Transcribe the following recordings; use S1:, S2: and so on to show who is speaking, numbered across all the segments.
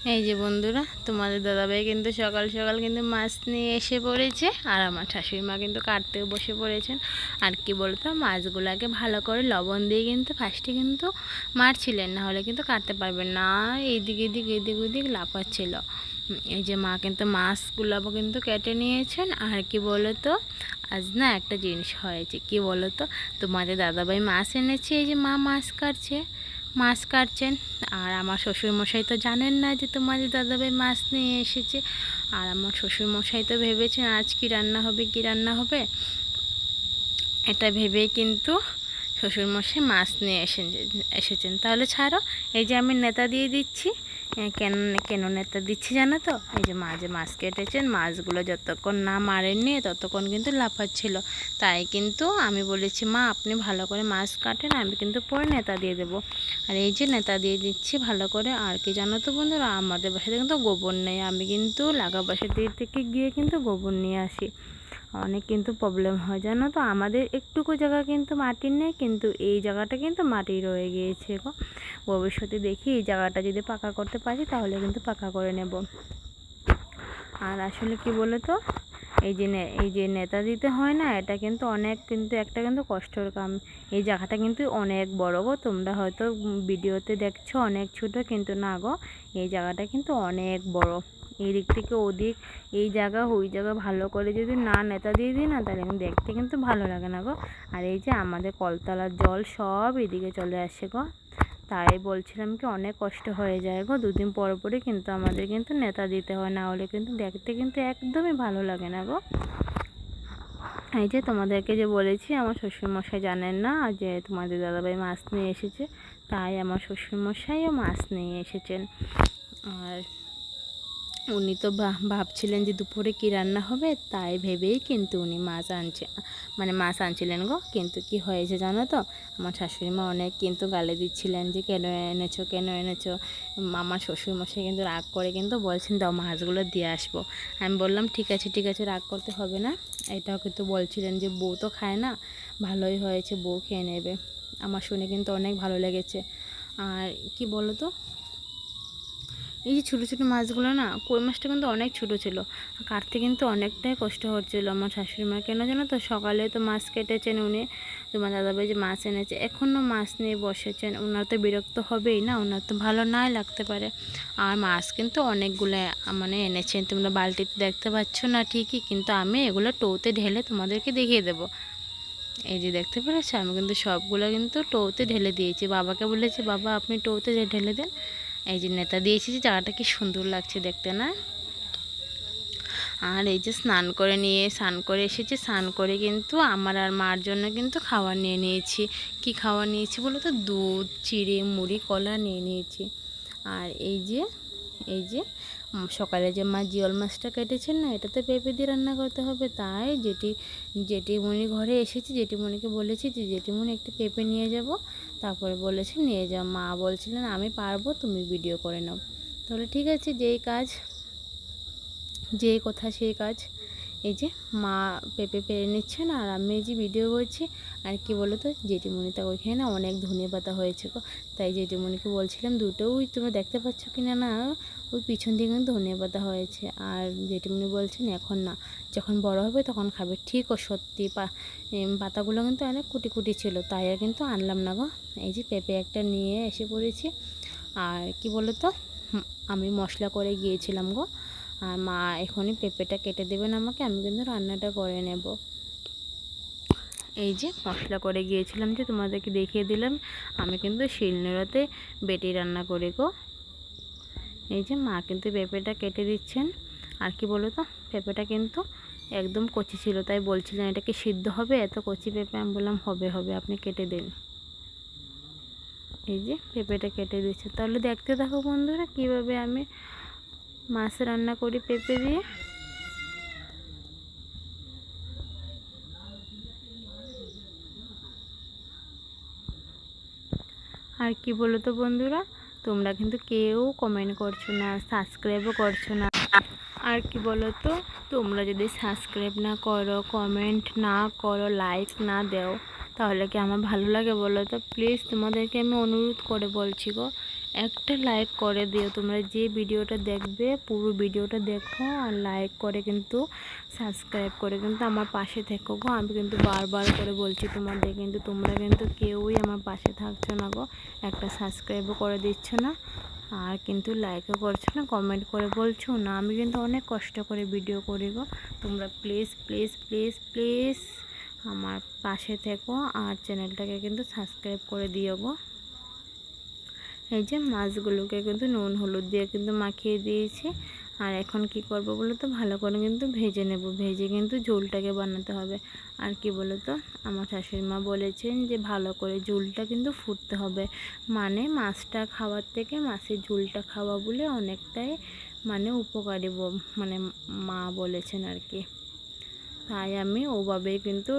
S1: এই যে বন্ধুরা, তোমাদের দাদাভাই কিন্তু সকাল সকাল কিন্তু মাছ নিয়ে এসে পড়েছে, আর আমার শাশুড়ি মা কিন্তু কাটতেও বসে পড়েছেন। আর কি বলতো, মাছগুলোকে ভালো করে লবণ দিয়ে কিন্তু ফার্স্টে কিন্তু মারছিলেন, না হলে কিন্তু কাটতে পারবেন না। এইদিক এদিক এদিক ওদিক লাফাচ্ছিল। এই যে মা কিন্তু মাছগুলো কিন্তু কেটে নিয়েছেন। আর কি বলতো, আজ না একটা জিনিস হয়েছে। কি বলতো, তোমাদের দাদাভাই মাছ এনেছে, এই যে মা মাছ কাটছেন। আর আমার শ্বশুরমশাই তো জানেন না যে তোমাদের দাদাভাই মাছ নিয়ে এসেছে। আর আমার শ্বশুরমশাই তো ভেবেছেন আজ কী রান্না হবে এটা ভেবেই কিন্তু শ্বশুরমশাই মাছ নিয়ে এসেছেন। তাহলে ছাড়ো, এই যে আমি নেতা দিয়ে দিচ্ছি। কেন কেন নেতা দিচ্ছি জানো তো? এই যে মাছ কেটেছেন, মাছগুলো যতক্ষণ না মারেননি ততক্ষণ কিন্তু লাফাচ্ছিল। তাই কিন্তু আমি বলেছি, মা আপনি ভালো করে মাছ কাটেন, আমি কিন্তু পরে নেতা দিয়ে দেবো। আর এই যে নেতা দিয়ে দিচ্ছি ভালো করে। আর কি জানো তো বন্ধুরা, আমাদের বাসাতে কিন্তু গোবর নেই। আমি কিন্তু লাগা বাসা থেকে গিয়ে কিন্তু গোবর নিয়ে আসি। অনেক কিন্তু প্রবলেম হয় জানো তো, আমাদের একটুকু জায়গা কিন্তু মাটির নেই, কিন্তু এই জায়গাটা কিন্তু মাটির রয়ে গিয়েছে গো। ভবিষ্যতে দেখি এই জায়গাটা যদি পাকা করতে পারি তাহলে কিন্তু পাকা করে নেব। আর আসলে কি বলো তো, এই যে নেতা দিতে হয় না, এটা কিন্তু একটা কিন্তু কষ্টের কাম। এই জায়গাটা কিন্তু অনেক বড় গো। তোমরা হয়তো ভিডিওতে দেখছো অনেক ছোট, কিন্তু না গো, এই জায়গাটা কিন্তু অনেক বড়। এই দিক থেকে ওদিক, এই জায়গা ওই জায়গা ভালো করে যদি না নেতা দিয়ে দিই না, তাহলে কিন্তু দেখতে কিন্তু ভালো লাগে না গো। আর এই যে আমাদের কলতলার জল সব এদিকে চলে আসে গো। তাই বলছিলাম কি, অনেক কষ্ট হয়ে যায় গো। দুদিন পর পরে কিন্তু আমাদের কিন্তু নেতা দিতে হয়, না হলে কিন্তু দেখতে কিন্তু একদমই ভালো লাগে না গো। এই যে তোমাদেরকে যে বলেছি, আমার শ্বশুরমশাই জানেন না যে তোমাদের দাদাভাই মাছ নিয়ে এসেছে, তাই আমার শ্বশুরমশাইও মাছ নিয়ে এসেছেন। আর উনি তো ভাবছিলেন যে দুপুরে কী রান্না হবে, তাই ভেবেই কিন্তু উনি মাছ আনছিলেন গো। কিন্তু কি হয়েছে জানো তো, আমার শাশুড়ি মা অনেক কিন্তু গালি দিচ্ছিলেন যে কেন এনেছো। আমার শ্বশুরমশাই কিন্তু রাগ করে কিন্তু বলছেন, দাও মাছগুলো দিয়ে আসবো। আমি বললাম ঠিক আছে, রাগ করতে হবে না। এটাও কিন্তু বলছিলেন যে বউ তো খায় না, ভালোই হয়েছে বউ খেয়ে নেবে। আমার শুনে কিন্তু অনেক ভালো লেগেছে। আর কি বলো তো, এই যে ছোটো ছোটো মাছগুলো না, কই মাছটা কিন্তু অনেক ছোটো ছিল, কাটতে কিন্তু অনেকটাই কষ্ট হচ্ছিলো আমার শাশুড়ি মা। কেন জানো তো, সকালে তো মাছ কেটেছেন উনি, তোমার দাদাভাই যে মাছ এনেছে এখনও মাছ নিয়ে বসেছেন। ওনার তো বিরক্ত হবেই না, ওনার তো ভালো নাই লাগতে পারে। আর মাছ কিন্তু অনেকগুলো এনেছেন, তোমরা বালতিতে দেখতে পাচ্ছ না ঠিকই, কিন্তু আমি এগুলো টৌতে ঢেলে তোমাদেরকে দেখিয়ে দেবো। এই যে দেখতে পেরেছো, আমি কিন্তু সবগুলো কিন্তু টৌতে ঢেলে দিয়েছি। বাবাকে বলেছি, বাবা আপনি টৌতে ঢেলে দেন। এই যে নেতা দিয়েছি, যে জায়গাটা কি সুন্দর লাগছে দেখতে না। আর এই যে স্নান করে এসেছি, স্নান করে কিন্তু আমার আর মার জন্য কিন্তু খাবার নিয়ে নিয়েছি। কি খাবার নিয়েছি বলো তো, দুধ, চিড়ে, মুড়ি, কলা নিয়ে নিয়েছি। আর এই যে সকালে যে মা জিওল মাছটা কেটেছেন না, এটাতে পেঁপে দিয়ে রান্না করতে হবে। তাই জেঠিমণি ঘরে এসেছি, জেঠিমণিকে বলেছি যে জেঠিমণি একটু পেঁপে নিয়ে যাব। তারপরে বলেছে নিয়ে যাও। মা বলছিলেন আমি পারবো, তুমি ভিডিও করে নাও। তাহলে ঠিক আছে, যেই কথা সেই কাজ। এই যে মা পেঁপে পেরে নিচ্ছেন, আর আমি এই যে ভিডিও করছি। আর কি বলো তো, জেঠিমণিটা ওইখানে না অনেক ধনে পাতা হয়েছে গো। তাই জেঠিমণিকে বলছিলাম দুটো, ওই তুমি দেখতে পাচ্ছ কি না, না ওই পিছন দিকে কিন্তু ধনে পাতা হয়েছে। আর জেঠিমণি বলছেন এখন না, যখন বড় হবে তখন খাবে। ঠিক ও সত্যি, পাতাগুলো কিন্তু অনেক কুটি কুটি ছিল, তাই আর কিন্তু আনলাম না গো। এই যে পেঁপে একটা নিয়ে এসে পড়েছি। আর কি বলো তো, আমি মশলা করে গিয়েছিলাম গো। আর মা এখনই পেঁপেটা কেটে দেবেন আমাকে, আমি কিন্তু রান্নাটা করে নেব। এই যে মশলা করে গিয়েছিলাম, যে তোমাদেরকে দেখিয়ে দিলাম, আমি কিন্তু শিলনোড়াতে বেটে রান্না করে গো। এই যে মা কিন্তু পেঁপেটা কেটে দিচ্ছেন। আর কি বলো তো, পেঁপেটা কিন্তু একদম কচি ছিল, তাই বলছিলেন এটা কি সিদ্ধ হবে এত কচি পেঁপে। আমি বললাম হবে, আপনি কেটে দিন। এই যে পেঁপেটা কেটে দিচ্ছে। তাহলে দেখতে থাকো বন্ধুরা, কীভাবে আমি মাছ রান্না করি পেঁপে দিয়ে। আর কি বলো তো বন্ধুরা, তোমরা কিন্তু কেউ কমেন্ট করছো না, সাবস্ক্রাইবও করছো না। আর কি বলো তো, তোমরা যদি সাবস্ক্রাইব না করো, কমেন্ট না করো, লাইক না দাও, তাহলে কি আমার ভালো লাগে বলো তো? প্লিজ তোমাদেরকে আমি অনুরোধ করে বলছি গো, একটা লাইক করে দিও। তোমরা যে ভিডিওটা দেখবে পুরো ভিডিওটা দেখো আর লাইক করে কিন্তু সাবস্ক্রাইব করে কিন্তু আমার পাশে থেকো গো। আমি কিন্তু বারবার করে বলছি তোমাদের, কিন্তু তোমরা কিন্তু কেউই আমার পাশে থাকছো না গো, একটা সাবস্ক্রাইবও করে দিচ্ছ না আর কিন্তু লাইকও করছো না, কমেন্ট করে বলছো না। আমি কিন্তু অনেক কষ্ট করে ভিডিও করি গো, তোমরা প্লিজ প্লিজ প্লিজ প্লিজ আমার পাশে থেকো আর চ্যানেলটাকে কিন্তু সাবস্ক্রাইব করে দিও গো। এই যে মাছগুলোকে কিন্তু নুন হলুদ দিয়ে কিন্তু মাখিয়ে দিয়েছি। আর এখন কি করব বলো তো, ভালো করে কিন্তু ভেজে নেব, ভেজে কিন্তু ঝোলটাকে বানাতে হবে। আর কি বলো তো, আমার শাশুড়ি মা বলেছেন যে ভালো করে ঝোলটা কিন্তু ফুটতে হবে, মানে মাছটা খাওয়ার থেকে মাছের ঝোলটা খাওয়া বলে অনেকটাই মানে উপকারী মানে মা বলেছেন আর কি। তাই আমি ওভাবেই কিন্তু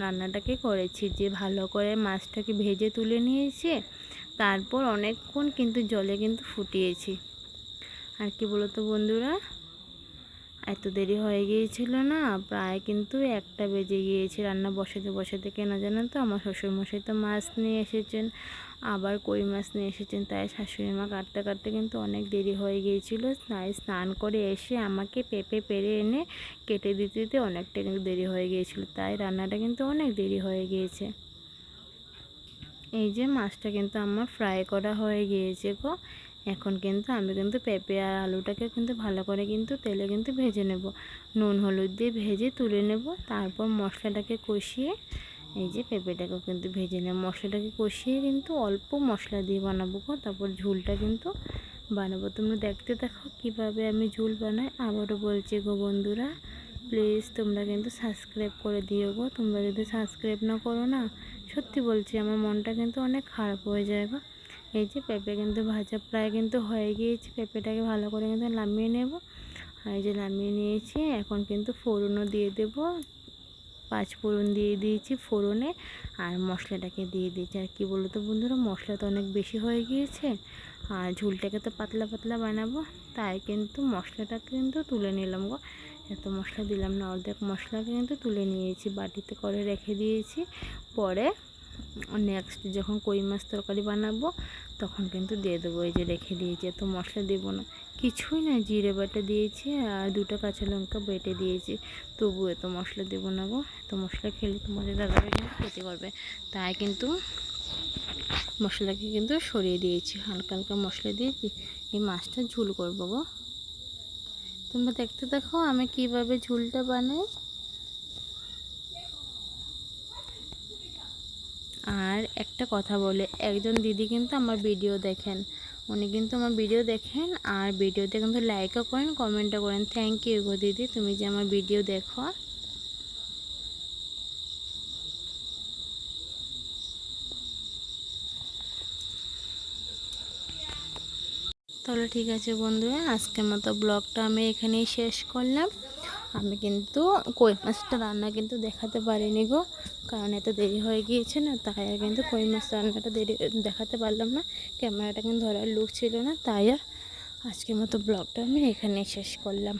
S1: রান্নাটাকে করেছি, যে ভালো করে মাছটাকে ভেজে তুলে নিয়েছি, তারপর অনেকক্ষণ কিন্তু জলে কিন্তু ফুটিয়েছি। আর কি বলো তো বন্ধুরা, এত দেরি হয়ে গিয়েছিল না, প্রায় কিন্তু 1টা বেজে গিয়েছে রান্না বসাতে বসাতে। কেন জানেন তো, আমার শ্বশুরমশাই তো মাছ নিয়ে এসেছেন, আবার কই মাছ নিয়ে এসেছেন, তাই শাশুড়ি মা কাটতে কাটতে কিন্তু অনেক দেরি হয়ে গিয়েছিল। তাই স্নান করে এসে আমাকে পেঁপে পেরে এনে কেটে দিতে দিতে অনেকটা কিন্তু দেরি হয়ে গিয়েছিল, তাই রান্নাটা কিন্তু অনেক দেরি হয়ে গিয়েছে। এই যে মাছটা কিন্তু আমার ফ্রাই করা হয়ে গিয়েছে গো। এখন কিন্তু আমি কিন্তু পেঁপে আর আলুটাকে কিন্তু ভালো করে কিন্তু তেলে কিন্তু ভেজে নেব, নুন হলুদ দিয়ে ভেজে তুলে নেব। তারপর মশলাটাকে কষিয়ে এই যে পেঁপেটাকেও কিন্তু ভেজে নেব, মশলাটাকে কষিয়ে কিন্তু অল্প মশলা দিয়ে বানাবো গো। তারপর ঝোলটা কিন্তু বানাবো, তোমরা দেখতে দেখো কিভাবে আমি ঝোল বানাই। আবারও বলছি গো বন্ধুরা, প্লিজ তোমরা কিন্তু সাবস্ক্রাইব করে দিও গো। তোমরা যদি সাবস্ক্রাইব না করো না, সত্যি বলছি আমার মনটা কিন্তু অনেক খারাপ হয়ে যায় গো। এই যে পেঁপে কিন্তু ভাজা প্রায় কিন্তু হয়ে গিয়েছে, পেঁপেটাকে ভালো করে কিন্তু নামিয়ে নেব। আর এই যে নামিয়ে নিয়েছি, এখন কিন্তু ফোড়নও দিয়ে দেব, 5 ফোড়ন দিয়ে দিয়েছি ফোড়নে, আর মশলাটাকে দিয়ে দিয়েছি। আর কি বলো তো বন্ধুরা, মশলা তো অনেক বেশি হয়ে গিয়েছে আর ঝোলটাকে তো পাতলা পাতলা বানাবো, তাই কিন্তু মশলাটাকে কিন্তু তুলে নিলাম গো। এত মশলা দিলাম না, অর্ধেক মশলাকে কিন্তু তুলে নিয়েছি, বাটিতে করে রেখে দিয়েছি। পরে নেক্সট যখন কই মাছ তরকারি বানাবো তখন কিন্তু দিয়ে দেবো। এই যে রেখে দিয়েছি, এত মশলা দেবো না, কিছুই না, জিরে বাটা দিয়েছি আর 2টা কাঁচা লঙ্কা বেটে দিয়েছি, তবু এত মশলা দেবো না গো। এত মশলা খেলে তোমাদের দাদাভাই কিন্তু খেতে পারবে, তাই কিন্তু মশলাকে কিন্তু সরিয়ে দিয়েছি, হালকা হালকা মশলা দিয়েছি। এই মাছটা ঝোল করবো গো, তোমরা দেখতে দেখো আমি কিভাবে ঝোলটা বানাই। আর একটা কথা বলে, একজন দিদি কিন্তু আমার ভিডিও দেখেন, উনি কিন্তু আমার ভিডিও দেখেন আর ভিডিওতে কিন্তু লাইকও করেন, কমেন্টও করেন। থ্যাংক ইউ গো দিদি, তুমি যে আমার ভিডিও দেখো। তাহলে ঠিক আছে বন্ধুরা, আজকের মতো ব্লগটা আমি এখানেই শেষ করলাম। আমি কিন্তু কই মাছটা রান্না কিন্তু দেখাতে পারিনি গো, কারণ এত দেরি হয়ে গিয়েছে না, তাই আর কিন্তু কই মাছ রান্নাটা দেখাতে পারলাম না, ক্যামেরাটা কিন্তু ধরার লোক ছিল না, তাই আর আজকের মতো ব্লগটা আমি এখানেই শেষ করলাম।